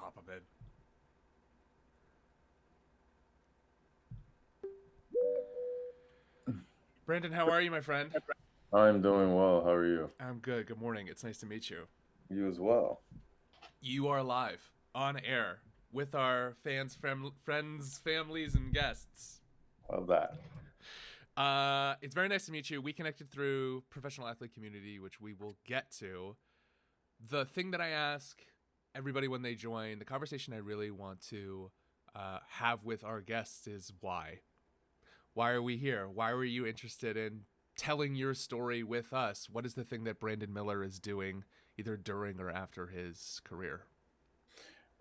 pop them in. Brandon, how are you, my friend? I'm doing well. How are you? I'm good. Good morning. It's nice to meet you. You as well. You are live on air with our fans, friends, families, and guests. Love that. It's very nice to meet you. We connected through professional athlete community, which we will get to. The thing that I ask everybody when they join, the conversation I really want to have with our guests is why. Why are we here? Why were you interested in telling your story with us? What is the thing that Brandon Miller is doing either during or after his career?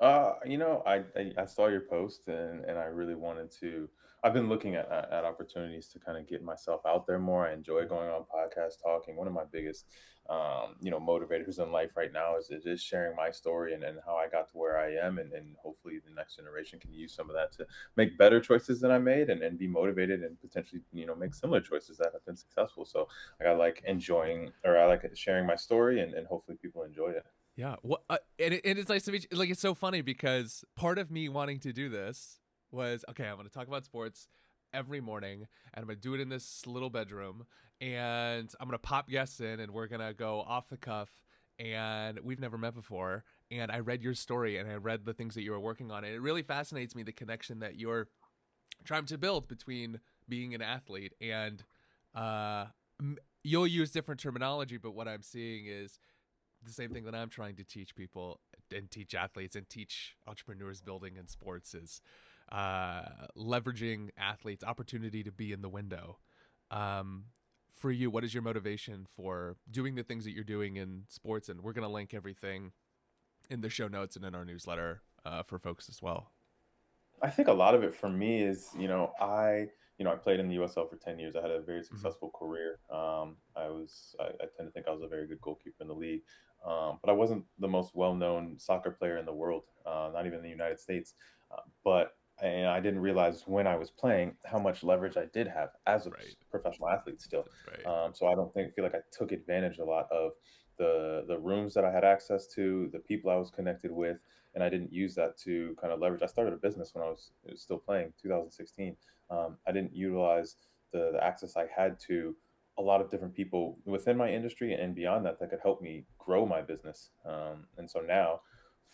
I saw your post and I really wanted to. I've been looking at opportunities to kind of get myself out there more. I enjoy going on podcasts, talking. One of my biggest, motivators in life right now is just sharing my story and how I got to where I am, and hopefully the next generation can use some of that to make better choices than I made, and be motivated and potentially make similar choices that have been successful. So I like enjoying, or I like sharing my story, and hopefully people enjoy it. Yeah. What? And it's nice to meet you. Like, it's so funny because part of me wanting to do this was okay. I'm going to talk about sports every morning, and I'm going to do it in this little bedroom, and I'm going to pop guests in, and we're going to go off the cuff. And we've never met before. And I read your story, and I read the things that you were working on, and it really fascinates me the connection that you're trying to build between being an athlete and uh, you'll use different terminology, but what I'm seeing is the same thing that I'm trying to teach people and teach athletes and teach entrepreneurs building in sports is leveraging athletes' opportunity to be in the window. Um, for you, what is your motivation for doing the things that you're doing in sports? And we're going to link everything in the show notes and in our newsletter for folks as well. I think a lot of it for me is, I played in the USL for 10 years. I had a very Mm-hmm. successful career. I tend to think I was a very good goalkeeper in the league. But I wasn't the most well-known soccer player in the world, not even in the United States. And I didn't realize when I was playing how much leverage I did have as a Right. professional athlete still. That's right. So I don't feel like I took advantage a lot of the rooms that I had access to, the people I was connected with, and I didn't use that to kind of leverage. I started a business when I was still playing, 2016. I didn't utilize the access I had to a lot of different people within my industry and beyond that could help me grow my business. And so now,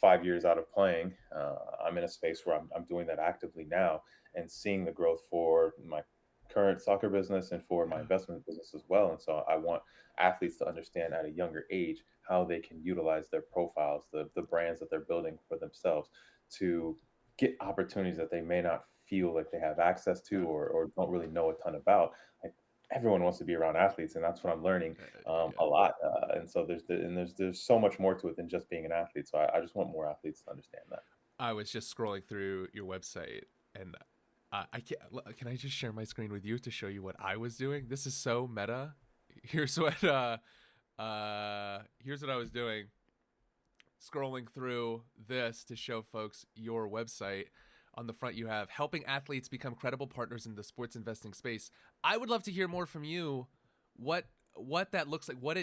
5 years out of playing, I'm in a space where I'm doing that actively now and seeing the growth for my current soccer business and for my Yeah. investment business as well. And so I want athletes to understand at a younger age how they can utilize their profiles, the brands that they're building for themselves to get opportunities that they may not feel like they have access to, Yeah. or don't really know a ton about. Like, everyone wants to be around athletes, and that's what I'm learning a Yeah. lot. And so there's so much more to it than just being an athlete. So I just want more athletes to understand that. I was just scrolling through your website and I can't. Can I just share my screen with you to show you what I was doing? This is so meta. Here's what here's what I was doing. Scrolling through this to show folks your website. On the front, you have helping athletes become credible partners in the sports investing space. I would love to hear more from you. What that looks like. What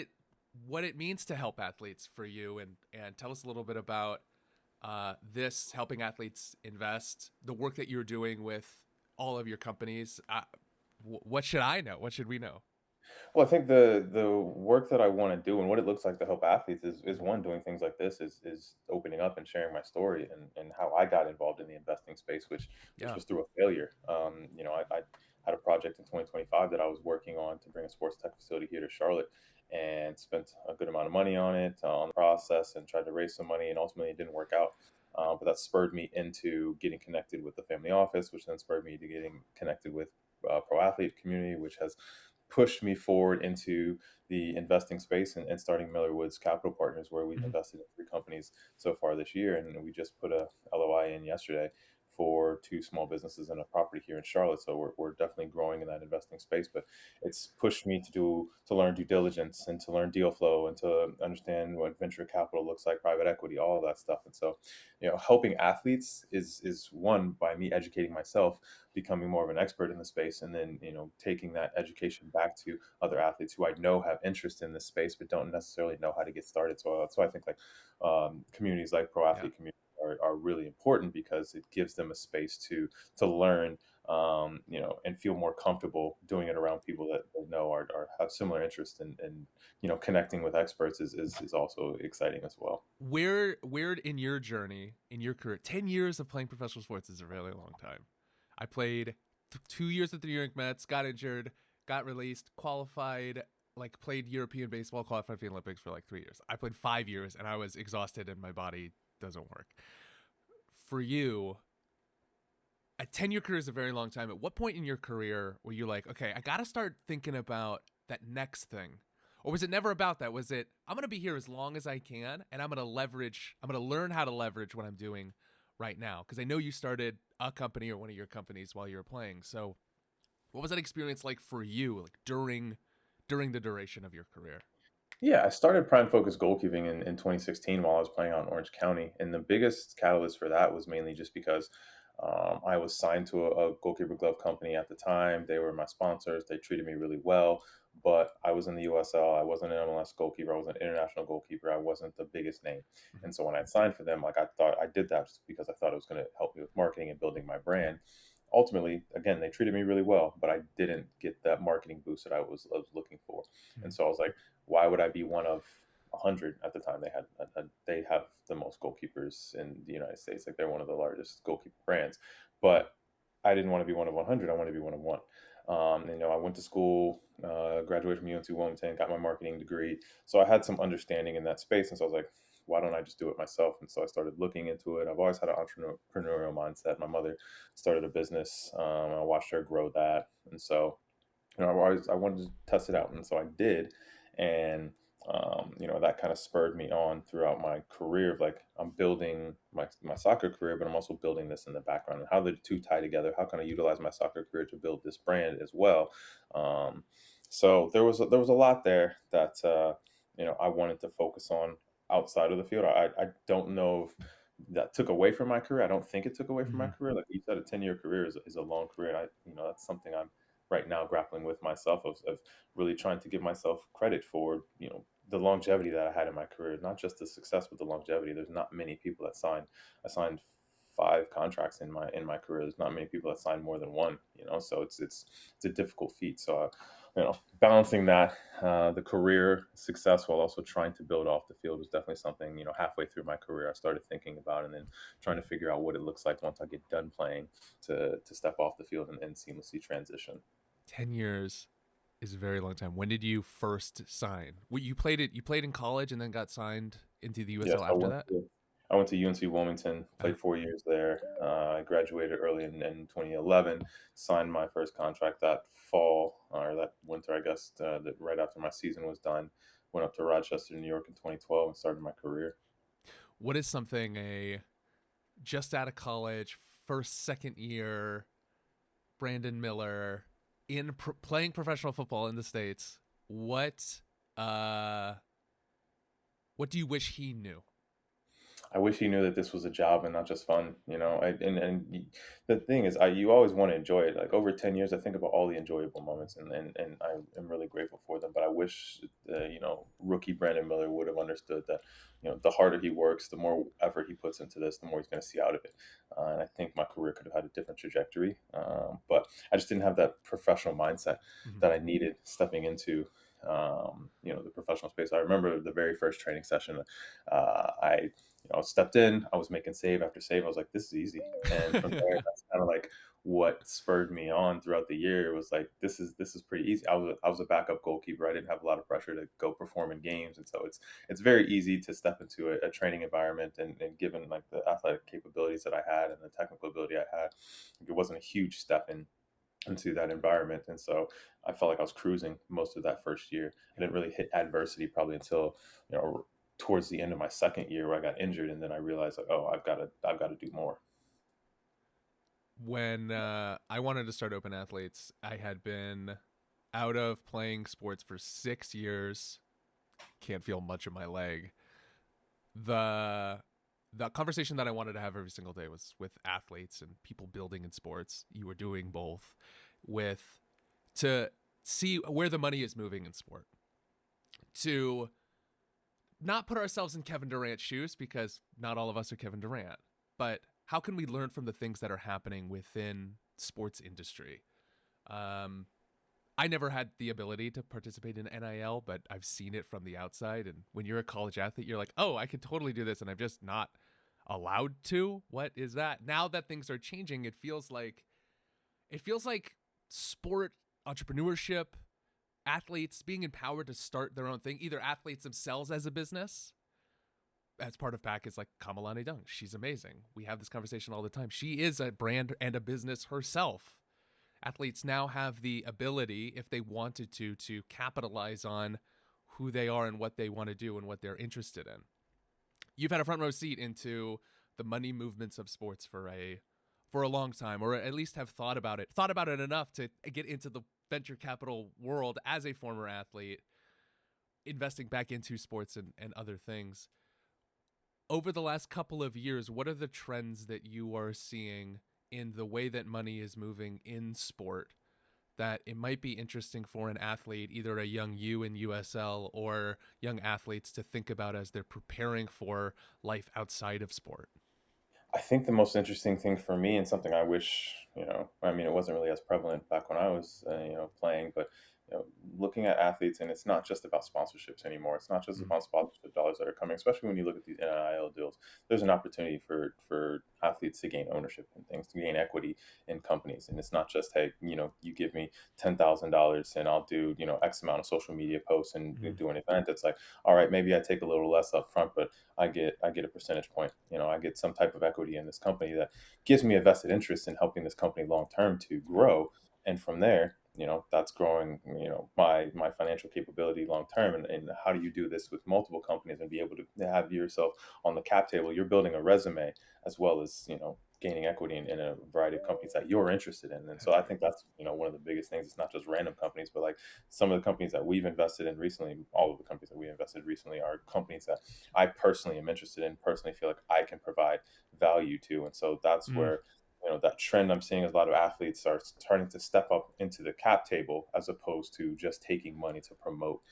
it means to help athletes for you, and tell us a little bit about this helping athletes invest, the work that you're doing with all of your companies. What should I know? What should we know? Well, I think the work that I want to do and what it looks like to help athletes is one, doing things like this is opening up and sharing my story and how I got involved in the investing space, which Yeah. was through a failure. I had a project in 2025 that I was working on to bring a sports tech facility here to Charlotte, and spent a good amount of money on it, on the process, and tried to raise some money, and ultimately it didn't work out. But that spurred me into getting connected with the family office, which then spurred me to getting connected with pro athlete community, which has pushed me forward into the investing space, and starting Miller Woods Capital Partners, where we've Mhm. invested in three companies so far this year. And we just put a LOI in yesterday for two small businesses and a property here in Charlotte. So we're definitely growing in that investing space. But it's pushed me to learn due diligence and to learn deal flow and to understand what venture capital looks like, private equity, all of that stuff. And so, helping athletes is one, by me educating myself, becoming more of an expert in the space, and then taking that education back to other athletes who I know have interest in this space but don't necessarily know how to get started. So I think, like, communities like pro Yeah. athlete community are really important because it gives them a space to learn, and feel more comfortable doing it around people that they know are have similar interests, and connecting with experts is also exciting as well. Where in your journey, in your career, 10 years of playing professional sports is a really long time. I played 2 years with the New York Mets, got injured, got released, qualified, like played European baseball, qualified for the Olympics for like 3 years. I played 5 years and I was exhausted and my body doesn't work. For you, a 10-year career is a very long time. At what point in your career were you like, okay, I got to start thinking about that next thing? Or was it never about that? Was it, I'm going to be here as long as I can and I'm going to learn how to leverage what I'm doing right now? Because I know you started a company or one of your companies while you were playing. So what was that experience like for you, like during the duration of your career? Yeah, I started Prime Focus Goalkeeping in 2016 while I was playing out in Orange County. And the biggest catalyst for that was mainly just because I was signed to a goalkeeper glove company at the time. They were my sponsors. They treated me really well. But I was in the USL. I wasn't an MLS goalkeeper. I was an international goalkeeper. I wasn't the biggest name. Mm-hmm. And so when I signed for them, like I thought I did that just because I thought it was going to help me with marketing and building my brand. Ultimately, again, they treated me really well, but I didn't get that marketing boost that I was looking for. And so I was like, why would I be one of 100 at the time? They have the most goalkeepers in the United States. Like they're one of the largest goalkeeper brands, but I didn't want to be one of 100. I wanted to be one of one. I went to school, graduated from UNC Wilmington, got my marketing degree. So I had some understanding in that space. And so I was like, why don't I just do it myself? And so I started looking into it. I've always had an entrepreneurial mindset. My mother started a business. I watched her grow that. And so I wanted to test it out, and so I did, and that kind of spurred me on throughout my career. Of like, I'm building my soccer career, but I'm also building this in the background. And how the two tie together? How can I utilize my soccer career to build this brand as well? Um, so there was a lot there that I wanted to focus on outside of the field. I don't know if that took away from my career. I don't think it took away from my Mm-hmm. career. Like you said, a 10-year career is a long career. And that's something I'm right now grappling with myself of really trying to give myself credit for the longevity that I had in my career, not just the success but the longevity. There's not many people that I signed 5 contracts in my career. There's not many people that signed more than one, so it's a difficult feat. So balancing that, the career success while also trying to build off the field was definitely something, halfway through my career I started thinking about, and then trying to figure out what it looks like once I get done playing to step off the field and seamlessly transition. 10 years is a very long time. When did you first sign? You played in college and then got signed into the Yes, USL after that? I went to UNC Wilmington, Uh, played 4 years there. I graduated early in 2011, signed my first contract that fall or that winter, I guess, that right after my season was done. Went up to Rochester, New York in 2012 and started my career. what is something a just out of college, first, second year, Brandon Miller in playing professional football in the States? Uh what do you wish he knew? I wish he knew that this was a job and not just fun. The thing is, you always want to enjoy it. Like over 10 years, I think about all the enjoyable moments, and I am really grateful for them. But I wish, rookie Brandon Miller would have understood that, the harder he works, the more effort he puts into this, the more he's going to see out of it. And I think my career could have had a different trajectory, but I just didn't have that professional mindset Mm-hmm. that I needed stepping into. The professional space. I remember the very first training session. I stepped in. I was making save after save. I was like, this is easy. And from there, that's kind of like what spurred me on throughout the year. It was like, this is pretty easy. I was a backup goalkeeper. I didn't have a lot of pressure to go perform in games, and so it's very easy to step into a training environment, and given like the athletic capabilities that I had and the technical ability I had, it wasn't a huge step into that environment. And so I felt like I was cruising most of that first year. I didn't really hit adversity probably until, towards the end of my second year where I got injured. And then I realized like, oh, I've got to do more. When I wanted to start Open Athletes, I had been out of playing sports for 6 years. Can't feel much of my leg. The the conversation that I wanted to have every single day was with athletes and people building in sports. You were doing both, with to see where the money is moving in sport. To not put ourselves in Kevin Durant's shoes, because not all of us are Kevin Durant, but how can we learn from the things that are happening within sports industry? I never had the ability to participate in NIL, but I've seen it from the outside. And when you're a college athlete, you're like, oh, I could totally do this, and I'm just not allowed to. What is that? Now that things are changing, it feels like sport entrepreneurship, athletes being empowered to start their own thing, either athletes themselves as a business. As part of PAC is like Kamalani Dung. She's amazing. We have this conversation all the time. She is a brand and a business herself. Athletes now have the ability, if they wanted to capitalize on who they are and what they want to do and what they're interested in. You've had a front row seat into the money movements of sports for a long time, or at least have thought about it enough to get into the venture capital world as a former athlete, investing back into sports and other things. Over the last couple of years, what are the trends that you are seeing in the way that money is moving in sport that it might be interesting for an athlete, either a young U in USL or young athletes, to think about as they're preparing for life outside of sport? I think the most interesting thing for me, and something I wish, I mean, it wasn't really as prevalent back when I was, playing, but looking at athletes, and it's not just about sponsorships anymore. It's not just Mm. about sponsorship dollars that are coming, especially when you look at these NIL deals. There's an opportunity for athletes to gain ownership and things, to gain equity in companies, and it's not just, hey, you give me $10,000 and I'll do X amount of social media posts and Mm. do an event. It's like, all right, maybe I take a little less up front, but I get a percentage point. I get some type of equity in this company that gives me a vested interest in helping this company long term to grow. And from there, that's growing, my financial capability long term. And how do you do this with multiple companies and be able to have yourself on the cap table? You're building a resume as well as, gaining equity in a variety of companies that you're interested in. And so That's I right. think that's, one of the biggest things. It's not just random companies, but like some of the companies that we've invested in recently, all of the companies that we invested recently are companies that I personally am interested in, personally feel like I can provide value to. And so that's Mm. where, that trend I'm seeing is a lot of athletes are starting to step up into the cap table as opposed to just taking money to promote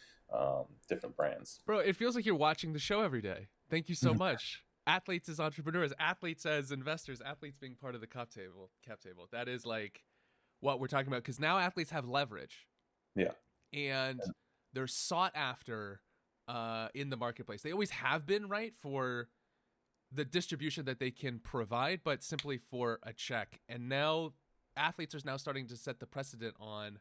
different brands. Bro, it feels like you're watching the show every day. Thank you so much. Athletes as entrepreneurs, athletes as investors, athletes being part of the cap table. Cap table. That is like what we're talking about, because now athletes have leverage Yeah. and they're sought after in the marketplace. They always have been, right, for the distribution that they can provide, but simply for a check. And now athletes are now starting to set the precedent on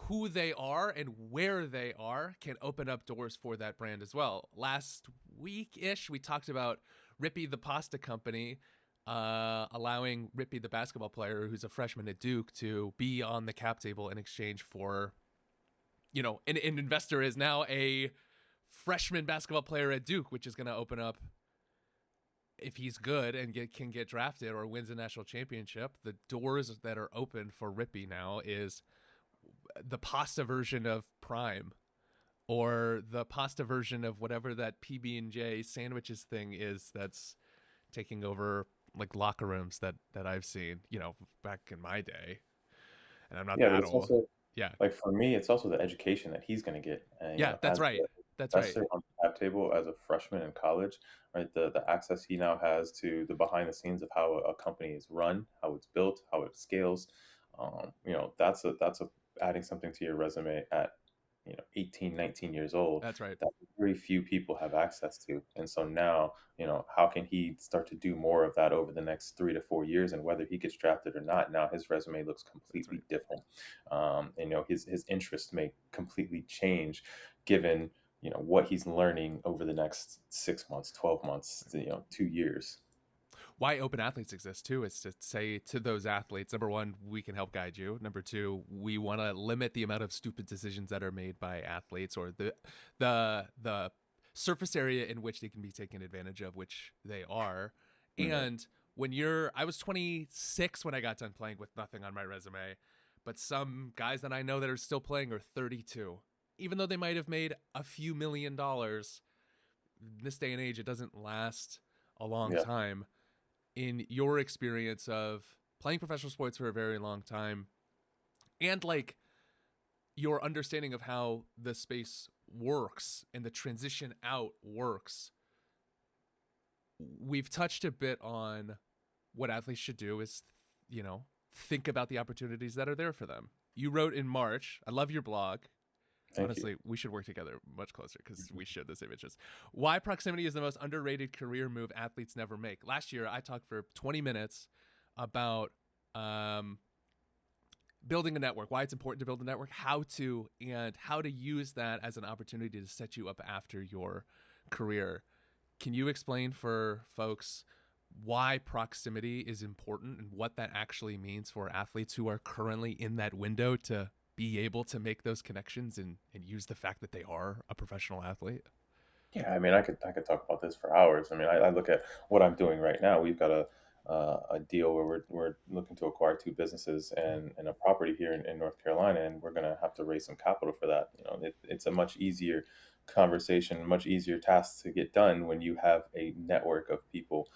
who they are and where they are can open up doors for that brand as well. Last week-ish, we talked about Rippy the Pasta Company allowing Rippy the basketball player, who's a freshman at Duke, to be on the cap table in exchange for, an investor is now a freshman basketball player at Duke, which is going to open up, if he's good and can get drafted or wins a national championship, the doors that are open for Rippy now is the pasta version of Prime, or the pasta version of whatever that PB&J sandwiches thing is that's taking over like locker rooms that I've seen, back in my day. And I'm not Yeah, but that it's old. also Yeah. like for me, it's also the education that he's going to get, Yeah, that's as right. the That's right. investor on the cap table as a freshman in college, right? The access he now has to the behind the scenes of how a company is run, how it's built, how it scales. That's a adding something to your resume at 18, 19 years old That's right. that very few people have access to. And so now, how can he start to do more of that over the next 3 to 4 years? And whether he gets drafted or not, now his resume looks That's completely right. different. And, his interests may completely change given, what he's learning over the next 6 months, 12 months, 2 years. Why open athletes exist too is to say to those athletes, number one, we can help guide you. Number two, we want to limit the amount of stupid decisions that are made by athletes, or the surface area in which they can be taken advantage of, which they are. Mhm. And I was 26 when I got done playing with nothing on my resume, but some guys that I know that are still playing are 32. Even though they might have made a few $1,000,000, in this day and age, it doesn't last a long Yeah. time. In your experience of playing professional sports for a very long time, and like your understanding of how the space works and the transition out works, we've touched a bit on what athletes should do is, you know, think about the opportunities that are there for them. You wrote in March, I love your blog. Thank you. Honestly, we should work together much closer because we share the same interests. Why proximity is the most underrated career move athletes never make. Last year, I talked for 20 minutes about building a network, why it's important to build a network, how to use that as an opportunity to set you up after your career. Can you explain for folks why proximity is important and what that actually means for athletes who are currently in that window to be able to make those connections and use the fact that they are a professional athlete? Yeah, I mean, I could talk about this for hours. I mean, I look at what I'm doing right now. We've got a deal where we're looking to acquire two businesses and a property here in North Carolina, and we're gonna have to raise some capital for that. You know, it's a much easier conversation, much easier task to get done when you have a network of people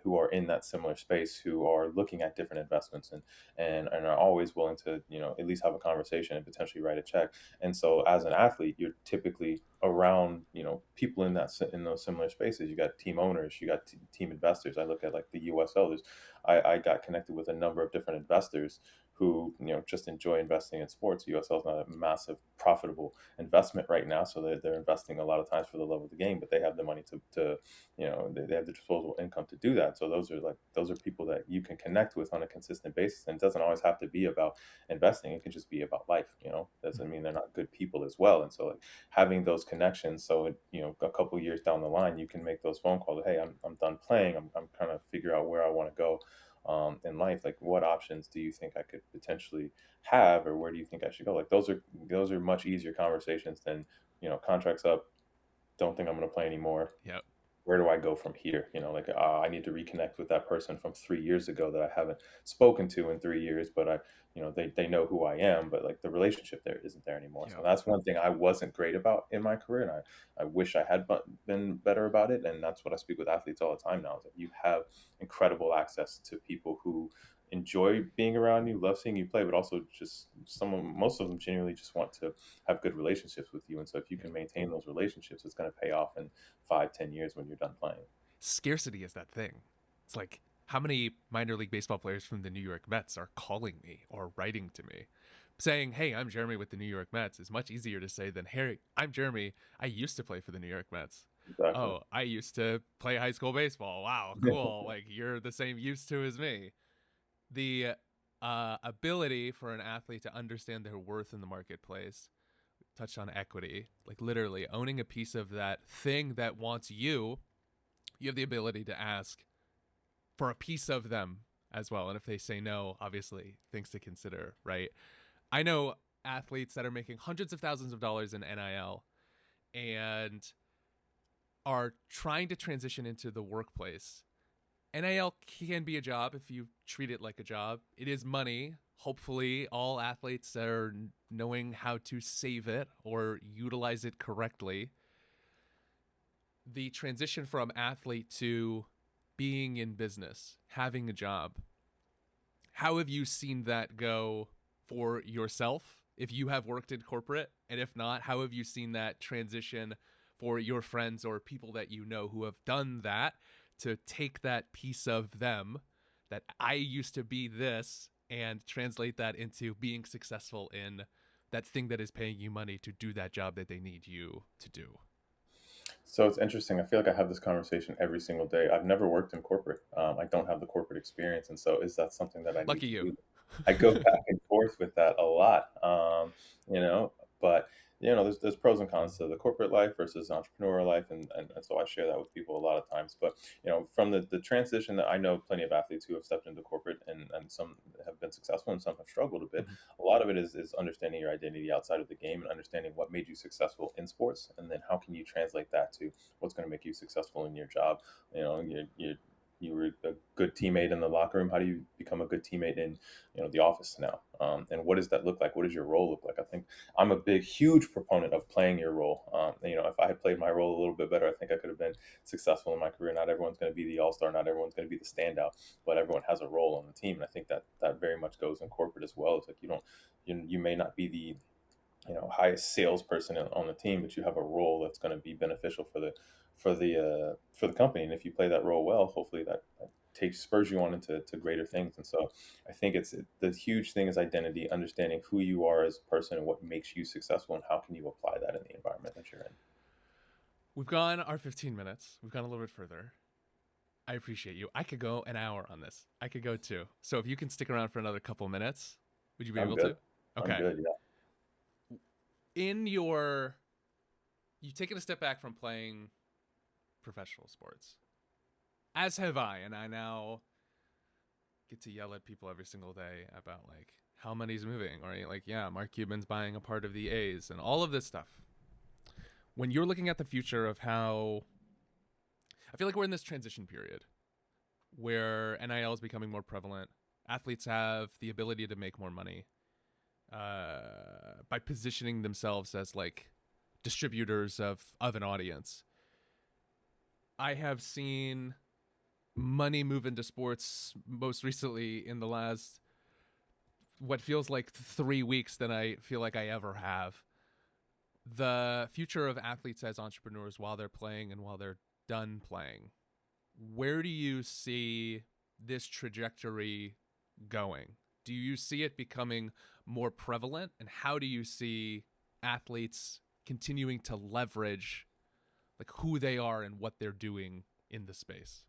who are in that similar space, who are looking at different investments and are always willing to, you know, at least have a conversation and potentially write a check. And so as an athlete, you're typically around, you know, people in in those similar spaces. You got team owners, you got team investors. I look at like the USL. I got connected with a number of different investors who, you know, just enjoy investing in sports. USL is not a massive profitable investment right now, so they're investing a lot of times for the love of the game, but they have the money to you know, they have the disposable income to do that. So those are people that you can connect with on a consistent basis, and it doesn't always have to be about investing. It can just be about life. You know, doesn't mean they're not good people as well. And so like, having those connections, so you know, a couple years down the line, you can make those phone calls. Hey, I'm done playing. I'm trying to figure out where I want to go in life. Like, what options do you think I could potentially have, or where do you think I should go? Like, those are much easier conversations than, you know, contracts up. Don't think I'm going to play anymore. Yep. Where do I go from here? You know, like, I need to reconnect with that person from 3 years ago that I haven't spoken to in 3 years, but you know, they know who I am, but like the relationship there isn't there anymore. So Yep. that's one thing I wasn't great about in my career. And I wish I had been better about it. And that's what I speak with athletes all the time now, is that you have incredible access to people who enjoy being around you, love seeing you play, but also just most of them genuinely just want to have good relationships with you. And so if you Yep. can maintain those relationships, it's going to pay off in 5, 10 years when you're done playing. Scarcity is that thing. It's like, how many minor league baseball players from the New York Mets are calling me or writing to me saying, "Hey, I'm Jeremy with the New York Mets," is much easier to say than, "Hey, I'm Jeremy. I used to play for the New York Mets." Exactly. "Oh, I used to play high school baseball." "Wow, cool. Like, you're the same used to as me." The ability for an athlete to understand their worth in the marketplace, touched on equity, like literally owning a piece of that thing that wants you. You have the ability to ask for a piece of them as well. And if they say no, obviously things to consider, right? I know athletes that are making hundreds of thousands of dollars in NIL and are trying to transition into the workplace. NIL can be a job if you treat it like a job. It is money. Hopefully, all athletes are knowing how to save it or utilize it correctly. The transition from athlete to being in business, having a job, how have you seen that go for yourself if you have worked in corporate? And if not, how have you seen that transition for your friends or people that you know who have done that, to take that piece of them that I used to be this and translate that into being successful in that thing that is paying you money to do that job that they need you to do? So it's interesting. I feel like I have this conversation every single day. I've never worked in corporate. I don't have the corporate experience, and so is that something that I need Lucky to you. do? I go back and forth with that a lot, you know. But you know, there's pros and cons to the corporate life versus entrepreneurial life, and so I share that with people a lot of times. But you know, from the transition, that I know plenty of athletes who have stepped into corporate, and some have been successful and some have struggled a bit. Mhm. A lot of it is understanding your identity outside of the game and understanding what made you successful in sports, and then how can you translate that to what's going to make you successful in your job. You know, you were a good teammate in the locker room. How do you become a good teammate in, you know, the office now? And what does that look like? What does your role look like? I think I'm a big, huge proponent of playing your role. You know, if I had played my role a little bit better, I think I could have been successful in my career. Not everyone's going to be the all star. Not everyone's going to be the standout, but everyone has a role on the team. And I think that very much goes in corporate as well. It's like you may not be the, you know, highest salesperson on the team, but you have a role that's going to be beneficial for the company. And if you play that role well, hopefully that takes spurs you on into to greater things. And so I think the huge thing is identity, understanding who you are as a person and what makes you successful, and how can you apply that in the environment that you're in. We've gone our 15 minutes. We've gone a little bit further. I appreciate you. I could go an hour on this. I could go 2. So if you can stick around for another couple minutes, would you be I'm able good. to? I'm Okay. good. Yeah. You've taken a step back from playing professional sports, as have I, and I now get to yell at people every single day about like how money's moving, or like, yeah, Mark Cuban's buying a part of the A's and all of this stuff. When you're looking at the future of how, I feel like we're in this transition period where NIL is becoming more prevalent. Athletes have the ability to make more money by positioning themselves as like distributors of an audience. I have seen money move into sports most recently in the last what feels like 3 weeks than I feel like I ever have. The future of athletes as entrepreneurs while they're playing and while they're done playing. Where do you see this trajectory going? Do you see it becoming more prevalent? And how do you see athletes continuing to leverage like who they are and what they're doing in the space?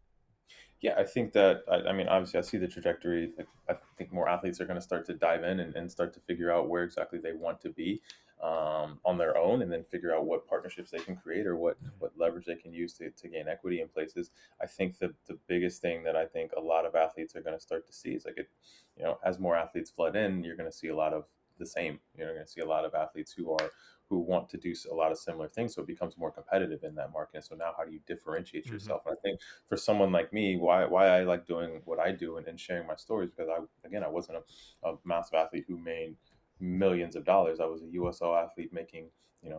Yeah, I think that I mean, obviously, I see the trajectory. Like, I think more athletes are going to start to dive in and start to figure out where exactly they want to be on their own, and then figure out what partnerships they can create or what leverage they can use to gain equity in places. I think the biggest thing that I think a lot of athletes are going to start to see is like as more athletes flood in, you're going to see a lot of the same. You're going to see a lot of athletes who want to do a lot of similar things. So it becomes more competitive in that market. And so now how do you differentiate Mm-hmm. yourself? And I think for someone like me, why I like doing what I do and sharing my stories, because I wasn't a massive athlete who made millions of dollars. I was a USL athlete making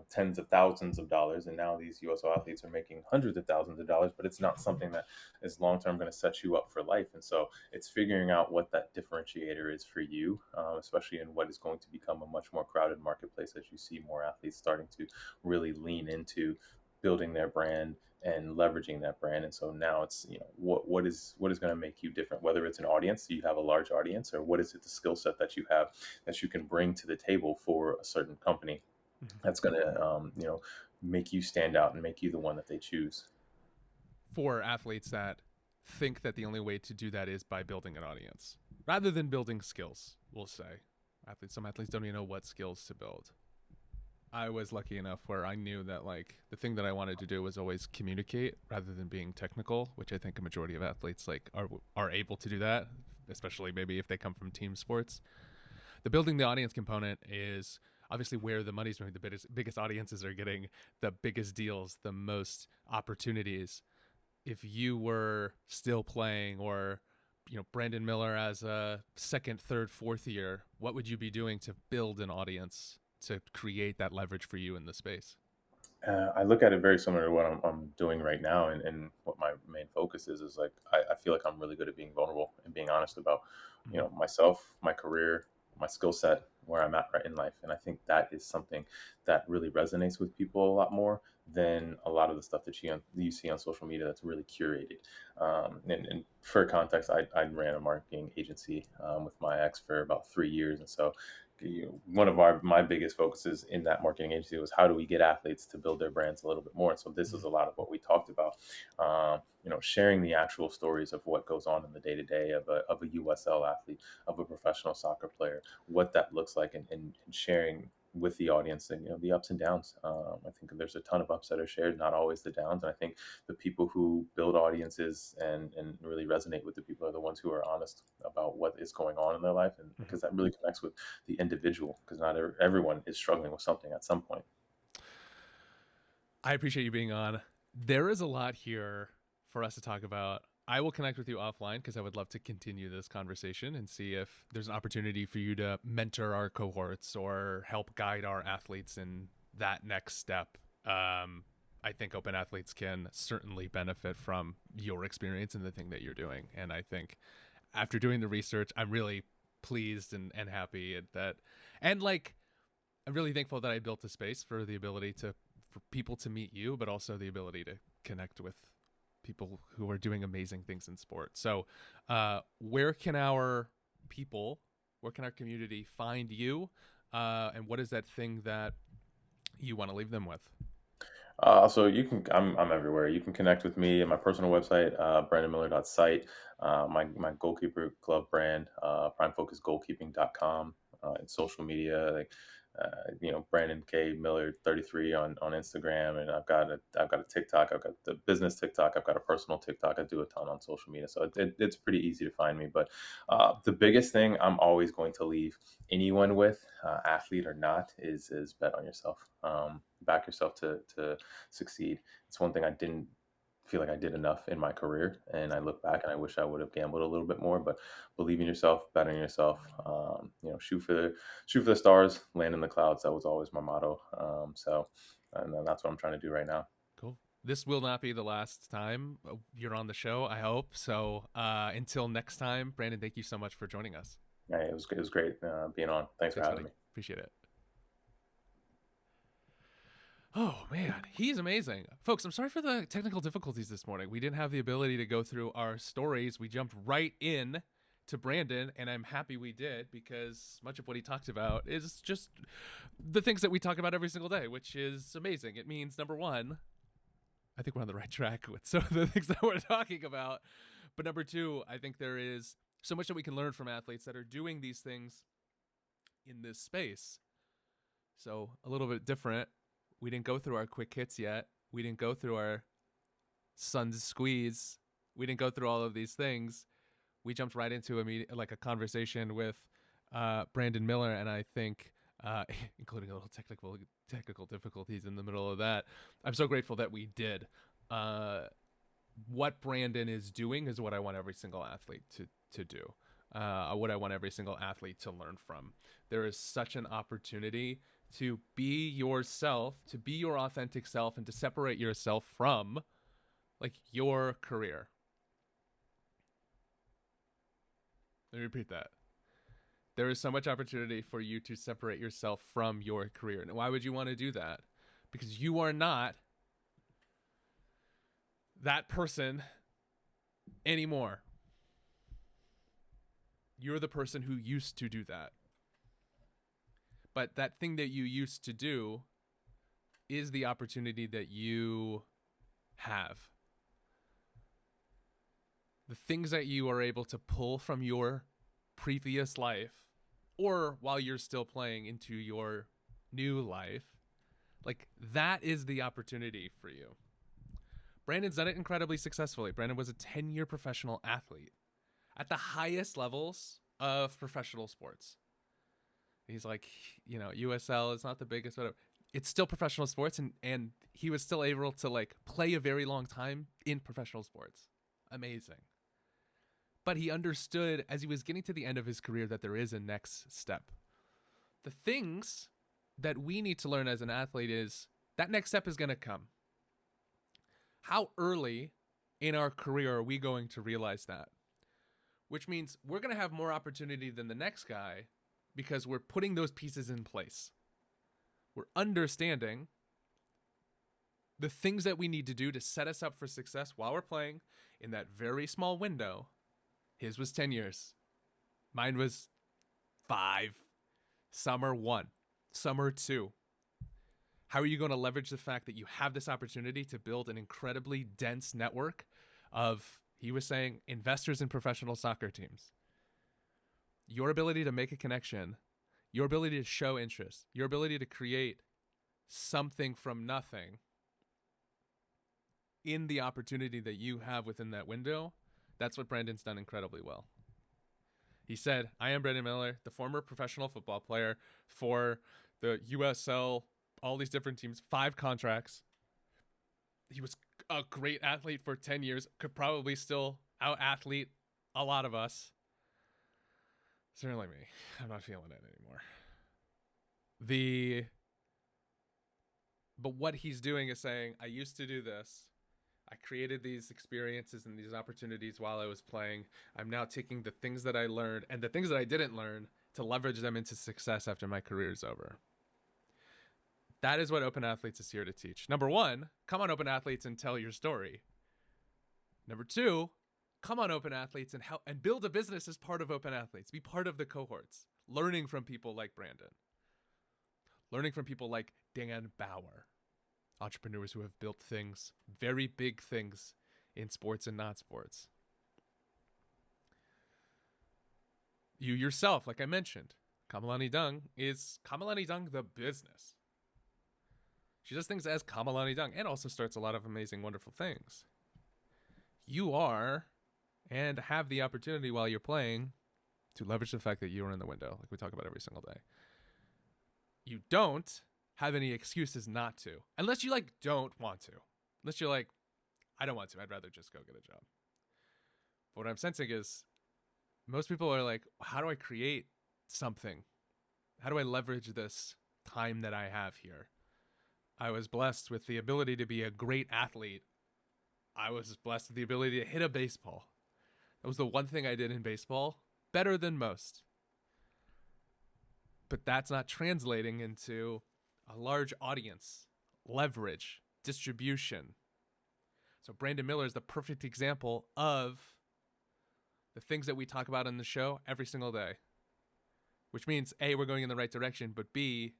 tens of thousands of dollars, and now these USL athletes are making hundreds of thousands of dollars. But it's not something that is long term going to set you up for life. And so it's figuring out what that differentiator is for you, especially in what is going to become a much more crowded marketplace as you see more athletes starting to really lean into building their brand and leveraging that brand. And so now it's what is going to make you different, whether it's an audience, you have a large audience, or what is it, the skill set that you have that you can bring to the table for a certain company that's going to make you stand out and make you the one that they choose. For athletes that think that the only way to do that is by building an audience rather than building skills, we'll say. Some athletes don't even know what skills to build. I was lucky enough where I knew that like the thing that I wanted to do was always communicate rather than being technical, which I think a majority of athletes like are able to do that, especially maybe if they come from team sports. The building the audience component is obviously where the money's moving. The biggest audiences are getting the biggest deals, the most opportunities. If you were still playing, or Brandon Miller as a second, third, fourth year, what would you be doing to build an audience to create that leverage for you in the space? I look at it very similar to what I'm doing right now, and what my main focus is like I feel like I'm really good at being vulnerable and being honest about myself, my career, my skill set, where I'm at right in life. And I think that is something that really resonates with people a lot more than a lot of the stuff that you see on social media that's really curated. And for context, I ran a marketing agency with my ex for about 3 years, and so one of my biggest focuses in that marketing agency was how do we get athletes to build their brands a little bit more. And so this is a lot of what we talked about, sharing the actual stories of what goes on in the day to day of a USL athlete, of a professional soccer player, what that looks like, and sharing with the audience and the ups and downs. I think there's a ton of ups that are shared, not always the downs. And I think the people who build audiences and really resonate with the people are the ones who are honest about what is going on in their life, and because that really connects with the individual, because not everyone is struggling with something at some point. I appreciate you being on. There is a lot here for us to talk about. I will connect with you offline because I would love to continue this conversation and see if there's an opportunity for you to mentor our cohorts or help guide our athletes in that next step. I think open athletes can certainly benefit from your experience and the thing that you're doing. And I think after doing the research, I'm really pleased and happy and like, I'm really thankful that I built a space for the ability for people to meet you, but also the ability to connect with people who are doing amazing things in sport. So where can our community find you? And what is that thing that you want to leave them with? So you can, I'm everywhere. You can connect with me at my personal website, brandonmiller.site, my goalkeeper glove brand, primefocusgoalkeeping.com, and social media, like, Brandon K Miller 33 on Instagram. And I've got a TikTok. I've got the business TikTok. I've got a personal TikTok. I do a ton on social media. So it's pretty easy to find me. But the biggest thing I'm always going to leave anyone with, athlete or not, is bet on yourself. Back yourself to succeed. It's one thing I didn't feel like I did enough in my career, and I look back and I wish I would have gambled a little bit more. But believe in yourself, bet on yourself. Shoot for the stars, land in the clouds. That was always my motto. And that's what I'm trying to do right now. Cool. This will not be the last time you're on the show, I hope. So until next time, Brandon, thank you so much for joining us. It was great being on. Thanks for having me. Appreciate it. Oh, man, he's amazing. Folks, I'm sorry for the technical difficulties this morning. We didn't have the ability to go through our stories. We jumped right in to Brandon, and I'm happy we did, because much of what he talked about is just the things that we talk about every single day, which is amazing. It means, number one, I think we're on the right track with some of the things that we're talking about. But number two, I think there is so much that we can learn from athletes that are doing these things in this space. So a little bit different. We didn't go through our quick hits yet. We didn't go through our sun's squeeze. We didn't go through all of these things. We jumped right into a conversation with Brandon Miller, and I think, including a little technical difficulties in the middle of that, I'm so grateful that we did. What Brandon is doing is what I want every single athlete to do. What I want every single athlete to learn from. There is such an opportunity to be yourself, to be your authentic self, and to separate yourself from your career. Let me repeat that. There is so much opportunity for you to separate yourself from your career. And why would you want to do that? Because you are not that person anymore. You're the person who used to do that. But that thing that you used to do is the opportunity that you have. The things that you are able to pull from your previous life, or while you're still playing, into your new life, that is the opportunity for you. Brandon's done it incredibly successfully. Brandon was a 10-year professional athlete at the highest levels of professional sports. He's USL is not the biggest, whatever. It's still professional sports, and he was still able to play a very long time in professional sports. Amazing. But he understood as he was getting to the end of his career that there is a next step. The things that we need to learn as an athlete is that next step is going to come. How early in our career are we going to realize that? Which means we're going to have more opportunity than the next guy, because we're putting those pieces in place. We're understanding the things that we need to do to set us up for success while we're playing in that very small window. His was 10 years. Mine was 5. Summer 1. Summer 2. How are you going to leverage the fact that you have this opportunity to build an incredibly dense network of, he was saying, investors in professional soccer teams? Your ability to make a connection, your ability to show interest, your ability to create something from nothing in the opportunity that you have within that window, that's what Brandon's done incredibly well. He said, I am Brandon Miller, the former professional football player for the USL, all these different teams, 5 contracts. He was a great athlete for 10 years, could probably still out-athlete a lot of us. Certainly me. I'm not feeling it anymore. But what he's doing is saying, I used to do this. I created these experiences and these opportunities while I was playing. I'm now taking the things that I learned and the things that I didn't learn to leverage them into success after my career is over. That is what Open Athletes is here to teach. Number one, come on Open Athletes and tell your story. Number two, come on Open Athletes and help and build a business as part of Open Athletes. Be part of the cohorts, learning from people like Brandon, learning from people like Dan Bauer, entrepreneurs who have built things, very big things in sports and not sports. You yourself, like I mentioned, Kamalani Dung is Kamalani Dung the business. She does things as Kamalani Dung and also starts a lot of amazing, wonderful things. You are and have the opportunity while you're playing to leverage the fact that you are in the window, like we talk about every single day. You don't have any excuses not to, unless you like don't want to. Unless you're like, I don't want to, I'd rather just go get a job. But what I'm sensing is most people are like, how do I create something? How do I leverage this time that I have here? I was blessed with the ability to be a great athlete. I was blessed with the ability to hit a baseball. That was the one thing I did in baseball better than most. But that's not translating into a large audience, leverage, distribution. So Brandon Miller is the perfect example of the things that we talk about in the show every single day. Which means, A, we're going in the right direction, but B,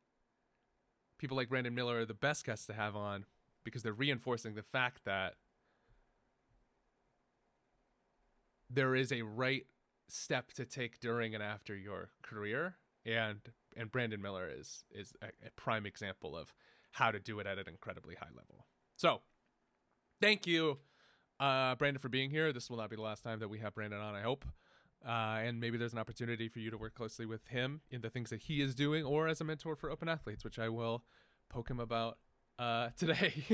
people like Brandon Miller are the best guests to have on because they're reinforcing the fact that there is a right step to take during and after your career, and Brandon Miller is a prime example of how to do it at an incredibly high level. So, thank you, Brandon, for being here. This will not be the last time that we have Brandon on, I hope. And maybe there's an opportunity for you to work closely with him in the things that he is doing, or as a mentor for Open Athletes, which I will poke him about today.